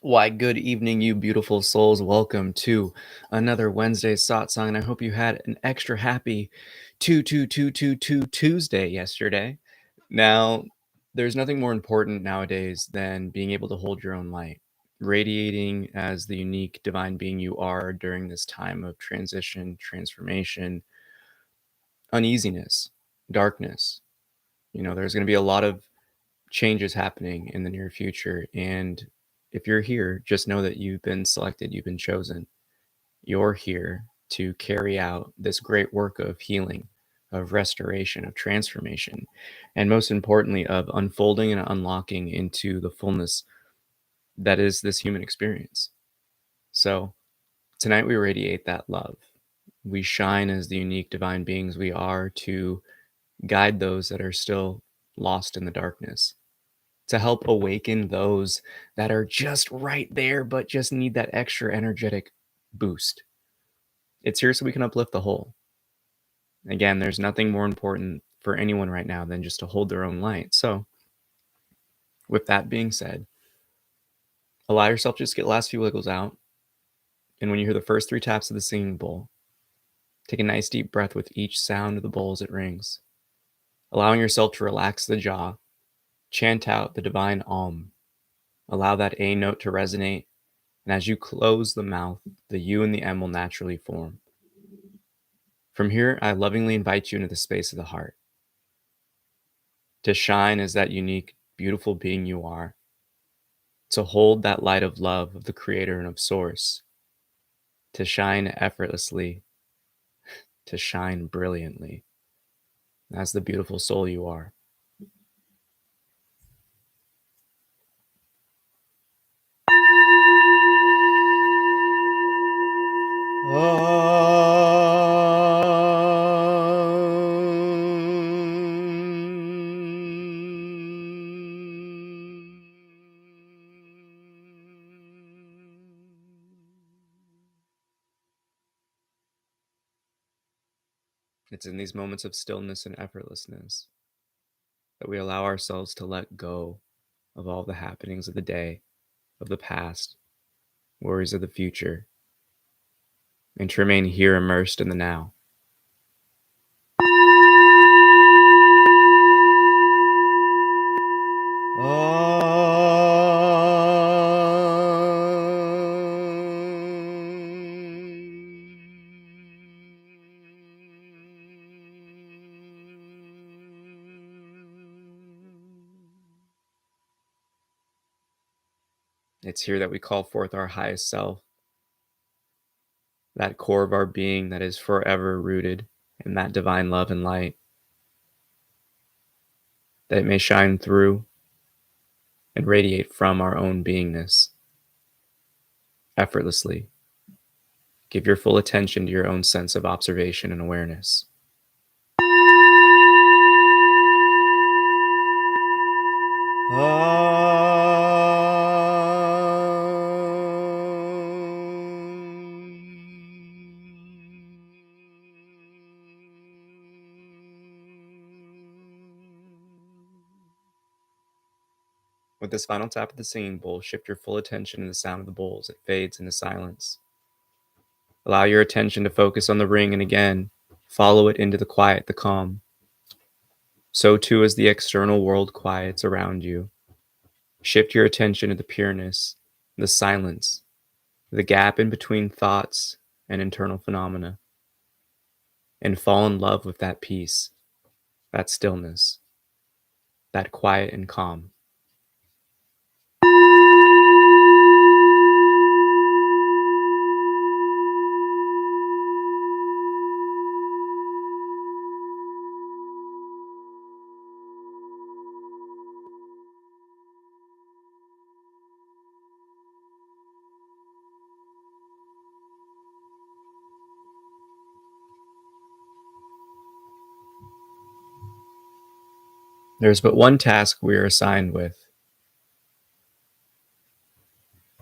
Why, good evening, you beautiful souls. Welcome to another Wednesday Satsang, and I hope you had an extra happy 2 Tuesday yesterday. Now, there's nothing more important nowadays than being able to hold your own light, radiating as the unique divine being you are during this time of transition, transformation, uneasiness, darkness. There's going to be a lot of changes happening in the near future, and if you're here, just know that you've been selected, you've been chosen. You're here to carry out this great work of healing, of restoration, of transformation, and most importantly, of unfolding and unlocking into the fullness that is this human experience. So tonight we radiate that love. We shine as the unique divine beings we are to guide those that are still lost in the darkness, to help awaken those that are just right there, but just need that extra energetic boost. It's here so we can uplift the whole. Again, there's nothing more important for anyone right now than just to hold their own light. So, with that being said, allow yourself to just get the last few wiggles out. And when you hear the first 3 taps of the singing bowl, take a nice deep breath with each sound of the bowl as it rings, allowing yourself to relax the jaw, chant out the divine Om. Allow that A note to resonate. And as you close the mouth, the U and the M will naturally form. From here, I lovingly invite you into the space of the heart, to shine as that unique, beautiful being you are, to hold that light of love of the Creator and of Source, to shine effortlessly, to shine brilliantly as the beautiful soul you are. It's in these moments of stillness and effortlessness that we allow ourselves to let go of all the happenings of the day, of the past, worries of the future, and to remain here immersed in the now. It's here that we call forth our highest self, that core of our being that is forever rooted in that divine love and light, that it may shine through and radiate from our own beingness effortlessly. Give your full attention to your own sense of observation and awareness. With this final tap of the singing bowl, shift your full attention to the sound of the bowl as it fades into silence. Allow your attention to focus on the ring, and again, follow it into the quiet, the calm. So too as the external world quiets around you, shift your attention to the pureness, the silence, the gap in between thoughts and internal phenomena, and fall in love with that peace, that stillness, that quiet and calm. There's but one task we are assigned with,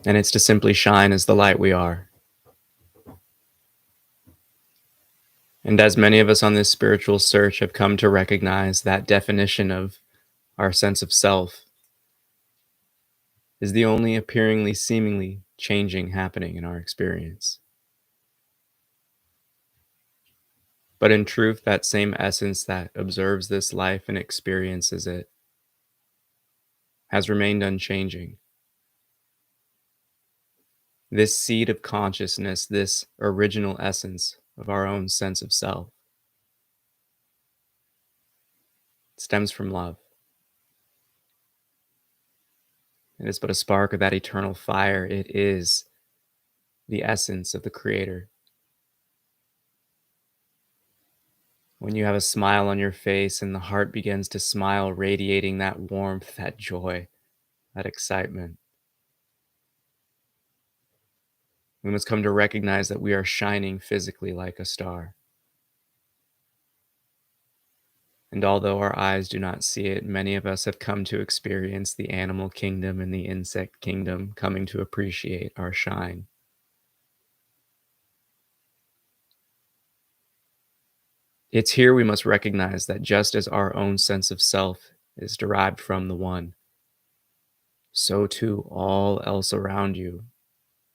and it's to simply shine as the light we are. And as many of us on this spiritual search have come to recognize that definition of our sense of self, is the only appearingly seemingly changing happening in our experience. But in truth, that same essence that observes this life and experiences it has remained unchanging. This seed of consciousness, this original essence of our own sense of self, stems from love. It is but a spark of that eternal fire. It is the essence of the Creator. When you have a smile on your face and the heart begins to smile, radiating that warmth, that joy, that excitement, we must come to recognize that we are shining physically like a star. And although our eyes do not see it, many of us have come to experience the animal kingdom and the insect kingdom, coming to appreciate our shine. It's here we must recognize that just as our own sense of self is derived from the One, so too all else around you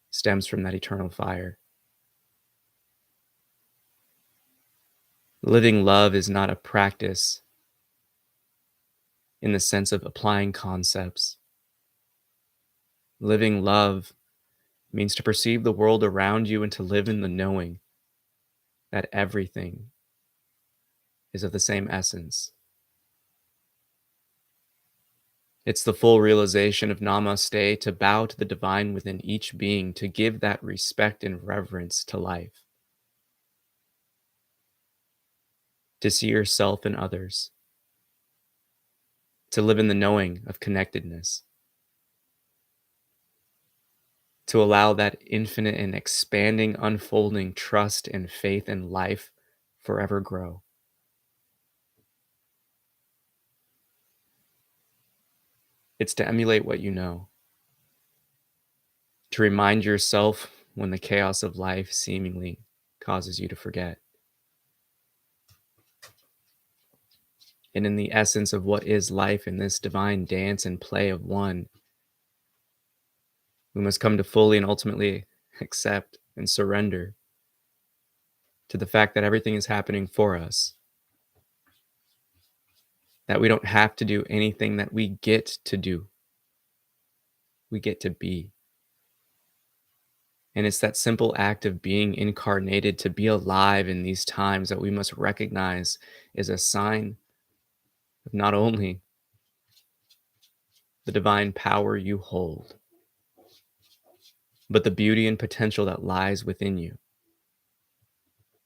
stems from that eternal fire. Living love is not a practice in the sense of applying concepts. Living love means to perceive the world around you and to live in the knowing that everything is of the same essence. It's the full realization of Namaste, to bow to the divine within each being, to give that respect and reverence to life, to see yourself and others, to live in the knowing of connectedness, to allow that infinite and expanding, unfolding trust and faith in life forever grow. It's to emulate what you know, to remind yourself when the chaos of life seemingly causes you to forget. And in the essence of what is life, in this divine dance and play of one, we must come to fully and ultimately accept and surrender to the fact that everything is happening for us, that we don't have to do anything, that we get to do. We get to be. And it's that simple act of being incarnated, to be alive in these times, that we must recognize is a sign of not only the divine power you hold, but the beauty and potential that lies within you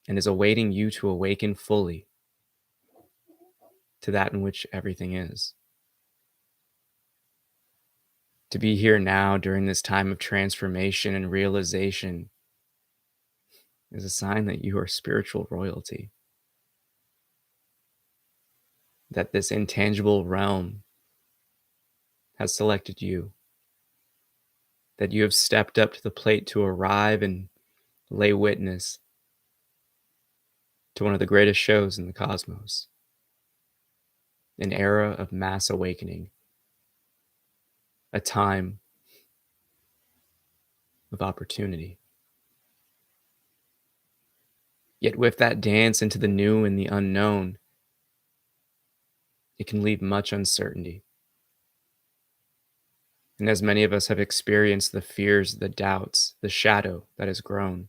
and is awaiting you to awaken fully to that in which everything is. To be here now during this time of transformation and realization is a sign that you are spiritual royalty, that this intangible realm has selected you, that you have stepped up to the plate to arrive and lay witness to one of the greatest shows in the cosmos, an era of mass awakening, a time of opportunity. Yet with that dance into the new and the unknown, it can leave much uncertainty. And as many of us have experienced the fears, the doubts, the shadow that has grown,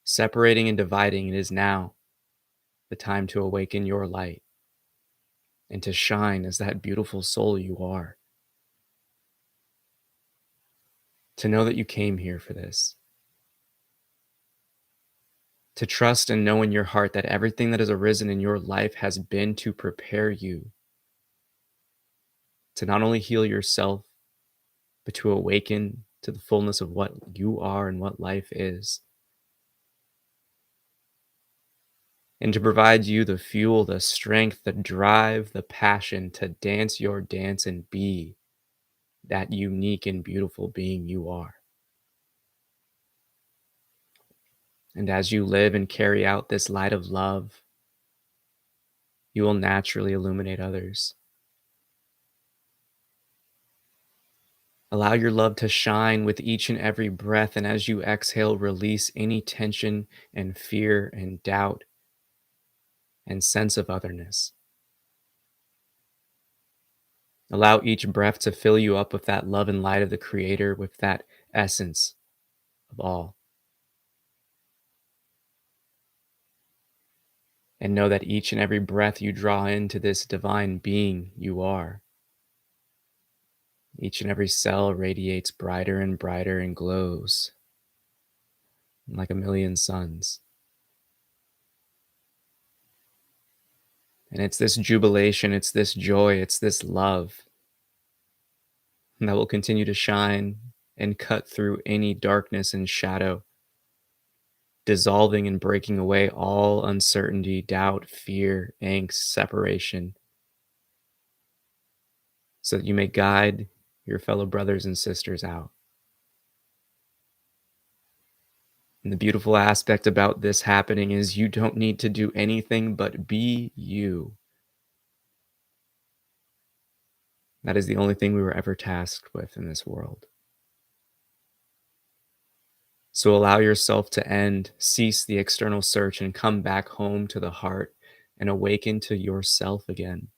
separating and dividing, it is now the time to awaken your light and to shine as that beautiful soul you are. To know that you came here for this. To trust and know in your heart that everything that has arisen in your life has been to prepare you to not only heal yourself, but to awaken to the fullness of what you are and what life is. And to provide you the fuel, the strength, the drive, the passion to dance your dance and be that unique and beautiful being you are. And as you live and carry out this light of love, you will naturally illuminate others. Allow your love to shine with each and every breath, and as you exhale, release any tension and fear and doubt and sense of otherness. Allow each breath to fill you up with that love and light of the Creator, with that essence of all. And know that each and every breath you draw into this divine being you are, each and every cell radiates brighter and brighter and glows like a million suns. And it's this jubilation, it's this joy, it's this love that will continue to shine and cut through any darkness and shadow, dissolving and breaking away all uncertainty, doubt, fear, angst, separation, so that you may guide your fellow brothers and sisters out. And the beautiful aspect about this happening is you don't need to do anything but be you. That is the only thing we were ever tasked with in this world. So allow yourself to cease the external search, and come back home to the heart and awaken to yourself again.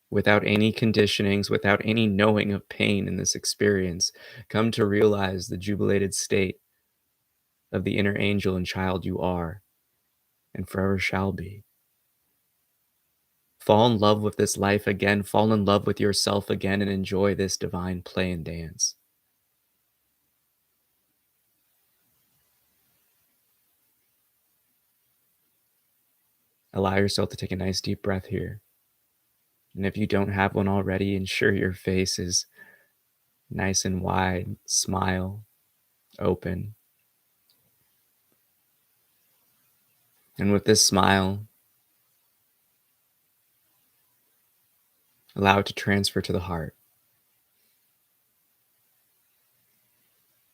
Without any conditionings, without any knowing of pain in this experience, come to realize the jubilated state of the inner angel and child you are and forever shall be. Fall in love with this life again, fall in love with yourself again, and enjoy this divine play and dance. Allow yourself to take a nice deep breath here. And if you don't have one already, ensure your face is nice and wide, smile, open. And with this smile, allow it to transfer to the heart.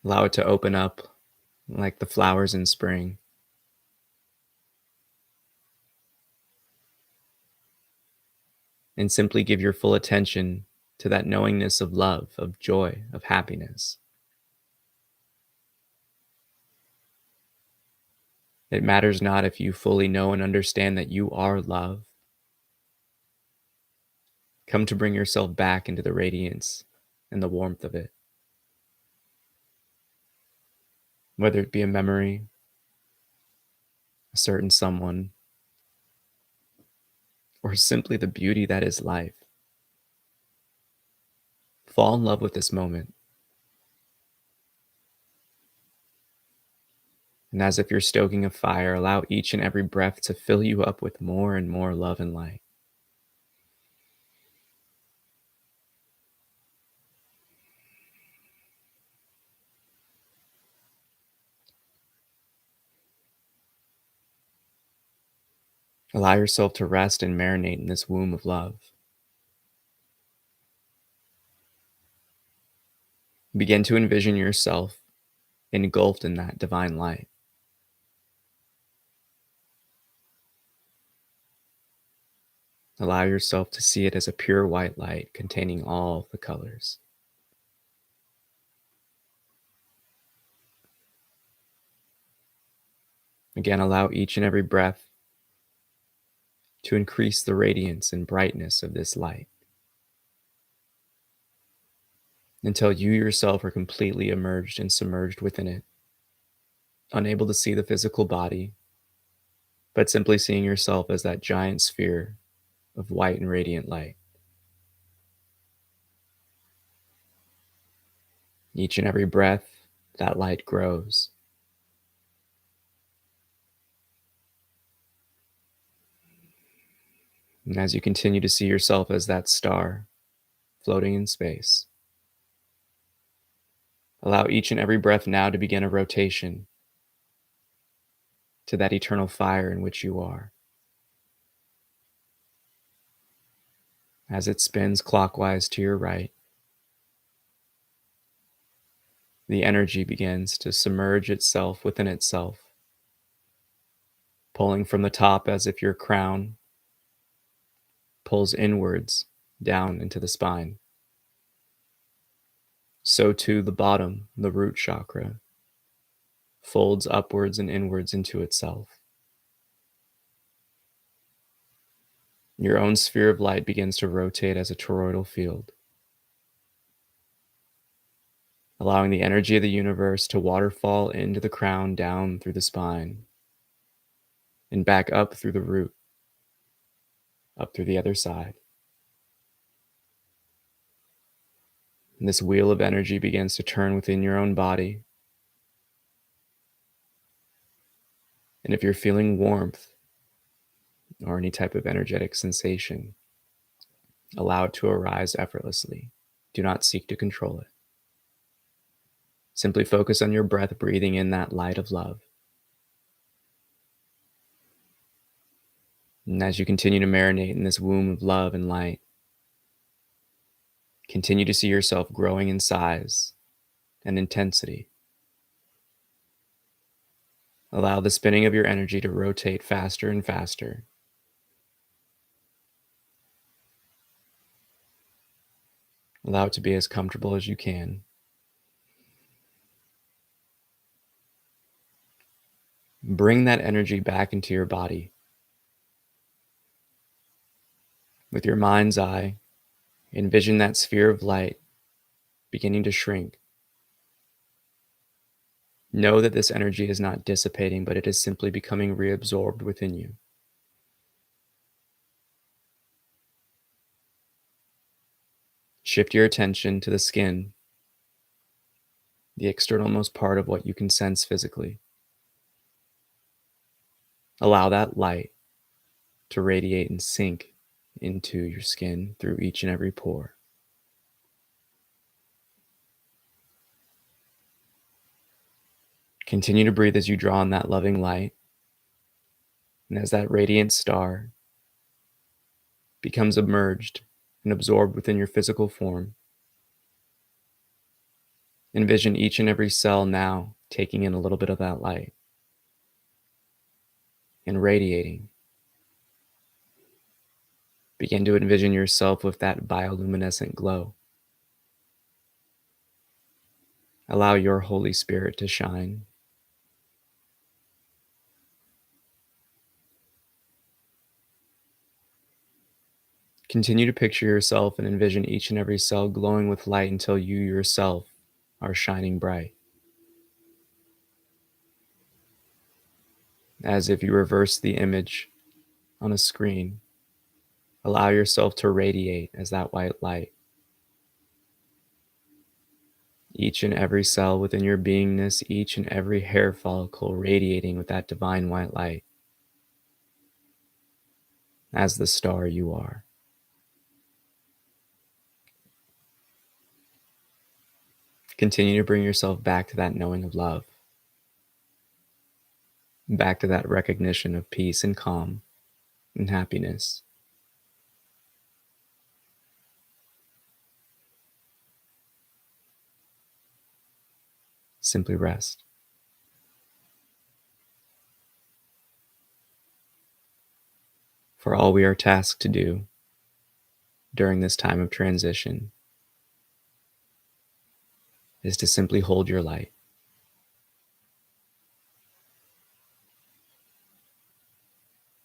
Allow it to open up like the flowers in spring. And simply give your full attention to that knowingness of love, of joy, of happiness. It matters not if you fully know and understand that you are love. Come to bring yourself back into the radiance and the warmth of it. Whether it be a memory, a certain someone, or simply the beauty that is life. Fall in love with this moment. And as if you're stoking a fire, allow each and every breath to fill you up with more and more love and light. Allow yourself to rest and marinate in this womb of love. Begin to envision yourself engulfed in that divine light. Allow yourself to see it as a pure white light containing all the colors. Again, allow each and every breath to increase the radiance and brightness of this light until you yourself are completely immersed and submerged within it, unable to see the physical body, but simply seeing yourself as that giant sphere of white and radiant light. Each and every breath, that light grows. And as you continue to see yourself as that star floating in space, allow each and every breath now to begin a rotation to that eternal fire in which you are. As it spins clockwise to your right, the energy begins to submerge itself within itself, pulling from the top as if your crown pulls inwards down into the spine. So too the bottom, the root chakra, folds upwards and inwards into itself. Your own sphere of light begins to rotate as a toroidal field, allowing the energy of the universe to waterfall into the crown, down through the spine, and back up through the root, up through the other side. And this wheel of energy begins to turn within your own body. And if you're feeling warmth or any type of energetic sensation, allow it to arise effortlessly. Do not seek to control it. Simply focus on your breath, breathing in that light of love. And as you continue to marinate in this womb of love and light, continue to see yourself growing in size and intensity. Allow the spinning of your energy to rotate faster and faster. Allow it to be as comfortable as you can. Bring that energy back into your body. With your mind's eye, envision that sphere of light beginning to shrink. Know that this energy is not dissipating, but it is simply becoming reabsorbed within you. Shift your attention to the skin, the externalmost part of what you can sense physically. Allow that light to radiate and sink into your skin through each and every pore. Continue to breathe as you draw in that loving light, and as that radiant star becomes submerged and absorbed within your physical form, envision each and every cell now taking in a little bit of that light and radiating. Begin to envision yourself with that bioluminescent glow. Allow your Holy Spirit to shine. Continue to picture yourself and envision each and every cell glowing with light until you yourself are shining bright. As if you reverse the image on a screen, allow yourself to radiate as that white light. Each and every cell within your beingness, each and every hair follicle radiating with that divine white light as the star you are. Continue to bring yourself back to that knowing of love, back to that recognition of peace and calm and happiness. Simply rest. For all we are tasked to do during this time of transition is to simply hold your light,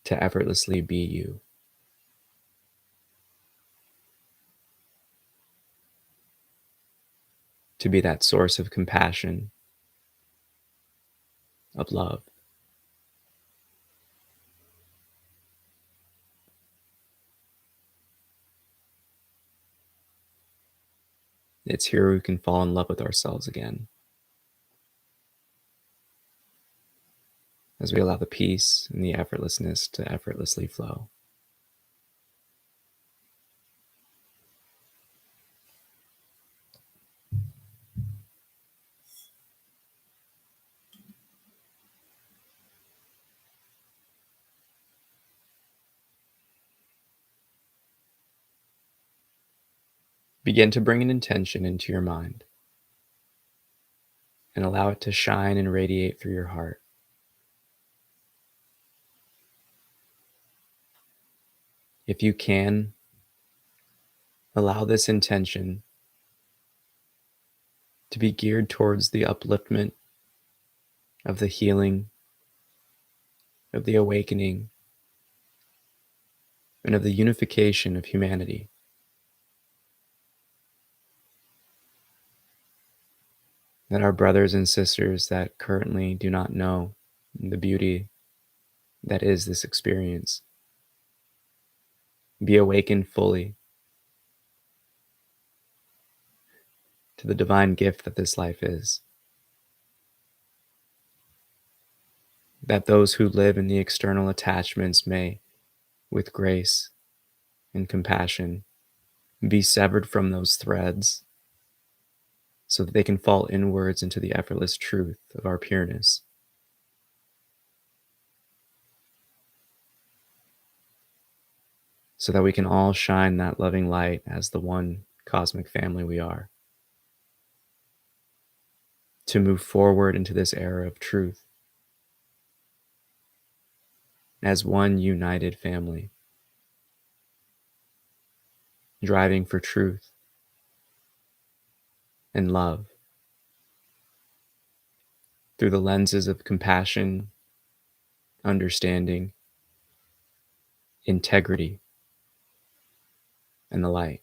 to effortlessly be you. To be that source of compassion, of love. It's here we can fall in love with ourselves again, as we allow the peace and the effortlessness to effortlessly flow. Begin to bring an intention into your mind and allow it to shine and radiate through your heart. If you can, allow this intention to be geared towards the upliftment of the healing, of the awakening, and of the unification of humanity. That our brothers and sisters that currently do not know the beauty that is this experience be awakened fully to the divine gift that this life is. That those who live in the external attachments may, with grace and compassion, be severed from those threads so that they can fall inwards into the effortless truth of our pureness. So that we can all shine that loving light as the one cosmic family we are. To move forward into this era of truth as one united family, driving for truth and love through the lenses of compassion, understanding, integrity, and the light.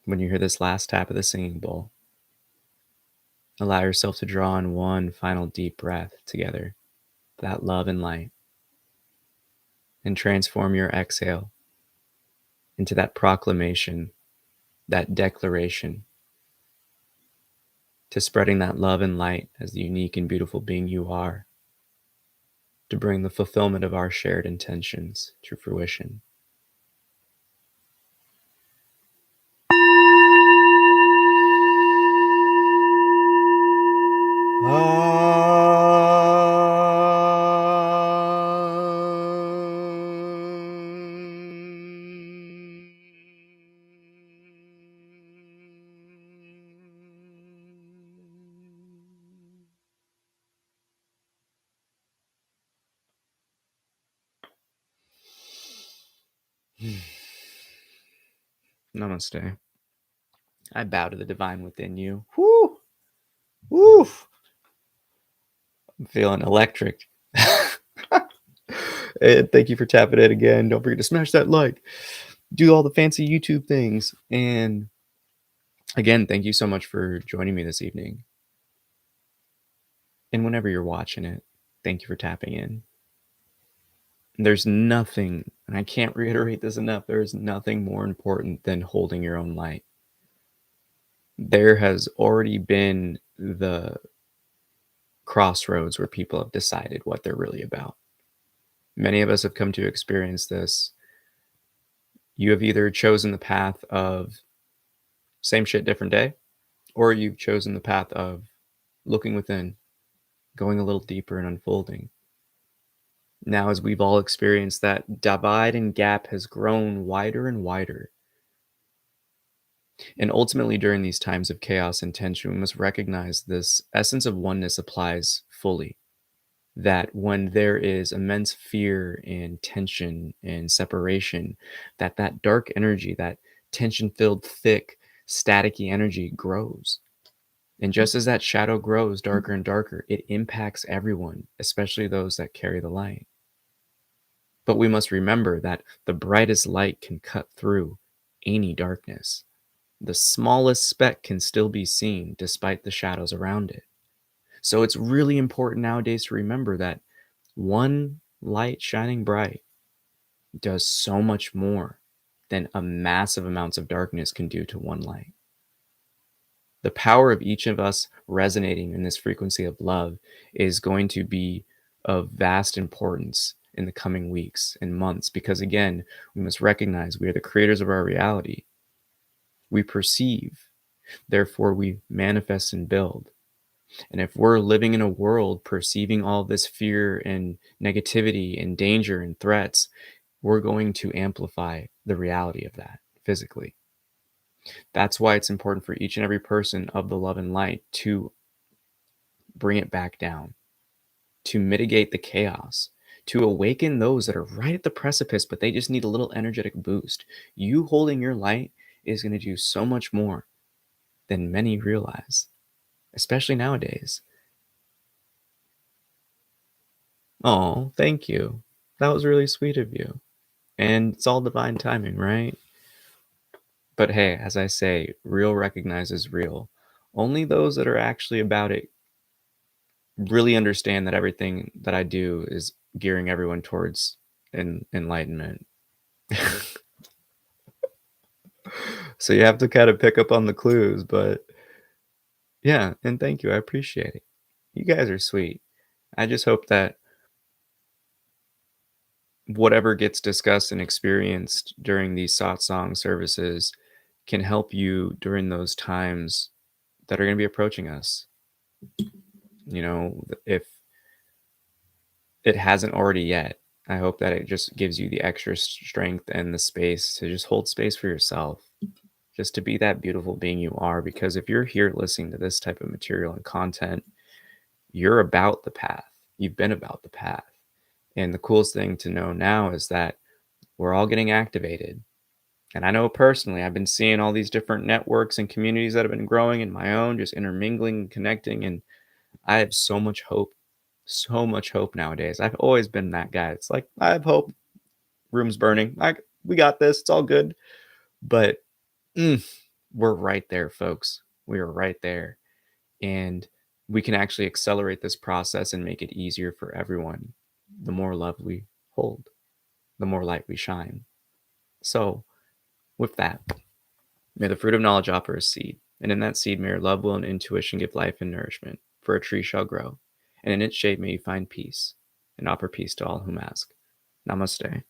When you hear this last tap of the singing bowl, allow yourself to draw in one final deep breath together, that love and light, and transform your exhale into that proclamation, that declaration, to spreading that love and light as the unique and beautiful being you are, to bring the fulfillment of our shared intentions to fruition. Namaste. I bow to the divine within you. Woo! Woo! I'm feeling electric. And thank you for tapping it again. Don't forget to smash that like. Do all the fancy YouTube things. And again, thank you so much for joining me this evening. And whenever you're watching it, thank you for tapping in. There's nothing, and I can't reiterate this enough, there is nothing more important than holding your own light. There has already been the crossroads where people have decided what they're really about. Many of us have come to experience this. You have either chosen the path of same shit, different day, or you've chosen the path of looking within, going a little deeper and unfolding. Now, as we've all experienced, that divide and gap has grown wider and wider. And ultimately, during these times of chaos and tension, we must recognize this essence of oneness applies fully. That when there is immense fear and tension and separation, that dark energy, that tension-filled, thick, staticky energy grows. And just as that shadow grows darker and darker, it impacts everyone, especially those that carry the light. But we must remember that the brightest light can cut through any darkness. The smallest speck can still be seen despite the shadows around it. So it's really important nowadays to remember that one light shining bright does so much more than a massive amounts of darkness can do to one light. The power of each of us resonating in this frequency of love is going to be of vast importance in the coming weeks and months, because again, we must recognize we are the creators of our reality. We perceive, therefore we manifest and build. And if we're living in a world perceiving all this fear and negativity and danger and threats, we're going to amplify the reality of that physically. That's why it's important for each and every person of the love and light to bring it back down, to mitigate the chaos, to awaken those that are right at the precipice, but they just need a little energetic boost. You holding your light is going to do so much more than many realize, especially nowadays. Oh, thank you. That was really sweet of you. And it's all divine timing, right? But hey, as I say, real recognizes real. Only those that are actually about it really understand that everything that I do is gearing everyone towards enlightenment. So you have to kind of pick up on the clues, but yeah, and thank you. I appreciate it. You guys are sweet. I just hope that whatever gets discussed and experienced during these satsang services can help you during those times that are going to be approaching us. You know, if it hasn't already yet, I hope that it just gives you the extra strength and the space to just hold space for yourself, just to be that beautiful being you are. Because if you're here listening to this type of material and content, you're about the path. You've been about the path. And the coolest thing to know now is that we're all getting activated. And I know personally, I've been seeing all these different networks and communities that have been growing in my own, just intermingling and connecting. And I have so much hope nowadays. I've always been that guy. It's like, I have hope. Room's burning. We got this. It's all good. But we're right there, folks. We are right there. And we can actually accelerate this process and make it easier for everyone. The more love we hold, the more light we shine. So, with that, may the fruit of knowledge offer a seed, and in that seed may your love, will, and intuition give life and nourishment, for a tree shall grow, and in its shade may you find peace, and offer peace to all whom ask. Namaste.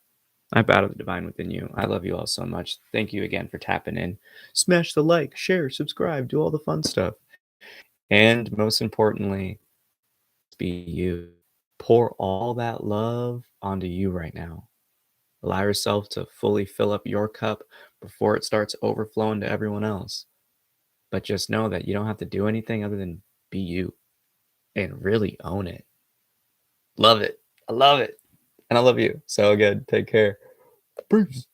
I bow to the divine within you. I love you all so much. Thank you again for tapping in. Smash the like, share, subscribe, do all the fun stuff. And most importantly, be you. Pour all that love onto you right now. Allow yourself to fully fill up your cup before it starts overflowing to everyone else. But just know that you don't have to do anything other than be you and really own it. Love it. I love it. And I love you. So good. Take care. Peace.